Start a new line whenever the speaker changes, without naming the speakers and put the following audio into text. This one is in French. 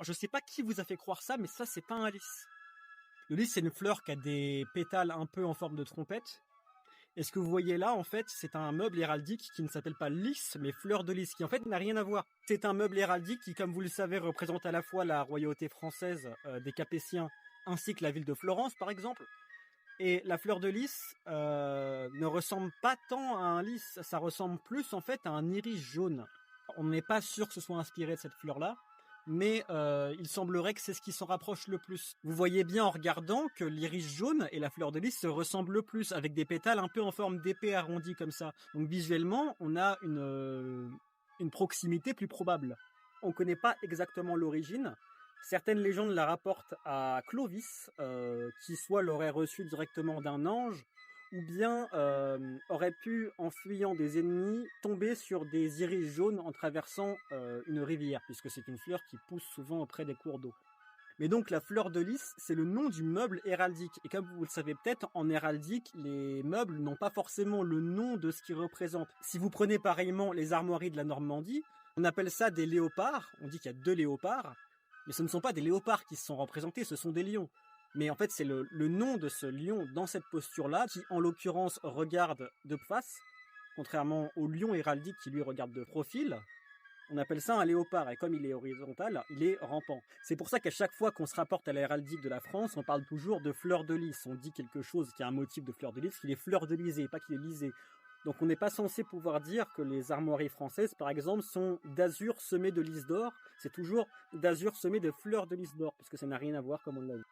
Alors, je sais pas qui vous a fait croire ça, mais ça, c'est pas un lys. Le lys, c'est une fleur qui a des pétales un peu en forme de trompette. Et ce que vous voyez là, en fait, c'est un meuble héraldique qui ne s'appelle pas lys, mais fleur de lys, qui en fait n'a rien à voir. C'est un meuble héraldique qui, comme vous le savez, représente à la fois la royauté française des Capétiens, ainsi que la ville de Florence, par exemple. Et la fleur de lys ne ressemble pas tant à un lys, ça ressemble plus en fait à un iris jaune. On n'est pas sûr que ce soit inspiré de cette fleur-là, mais il semblerait que c'est ce qui s'en rapproche le plus. Vous voyez bien en regardant que l'iris jaune et la fleur de lys se ressemblent le plus, avec des pétales un peu en forme d'épée arrondie comme ça. Donc visuellement, on a une proximité plus probable. On ne connaît pas exactement l'origine. Certaines légendes la rapportent à Clovis, qui soit l'aurait reçu directement d'un ange, ou bien aurait pu, en fuyant des ennemis, tomber sur des iris jaunes en traversant une rivière, puisque c'est une fleur qui pousse souvent auprès des cours d'eau. Mais donc la fleur de lys, c'est le nom du meuble héraldique. Et comme vous le savez peut-être, en héraldique, les meubles n'ont pas forcément le nom de ce qu'ils représentent. Si vous prenez pareillement les armoiries de la Normandie, on appelle ça des léopards, on dit qu'il y a 2 léopards, mais ce ne sont pas des léopards qui se sont représentés, ce sont des lions. Mais en fait, c'est le nom de ce lion dans cette posture-là, qui en l'occurrence regarde de face, contrairement au lion héraldique qui lui regarde de profil. On appelle ça un léopard, et comme il est horizontal, il est rampant. C'est pour ça qu'à chaque fois qu'on se rapporte à la héraldique de la France, on parle toujours de fleur de lys. On dit quelque chose qui a un motif de fleur de lys, qu'il est fleur de lysée, pas qu'il est lysé. Donc on n'est pas censé pouvoir dire que les armoiries françaises, par exemple, sont d'azur semé de lys d'or. C'est toujours d'azur semé de fleurs de lys d'or, parce que ça n'a rien à voir comme on l'a vu.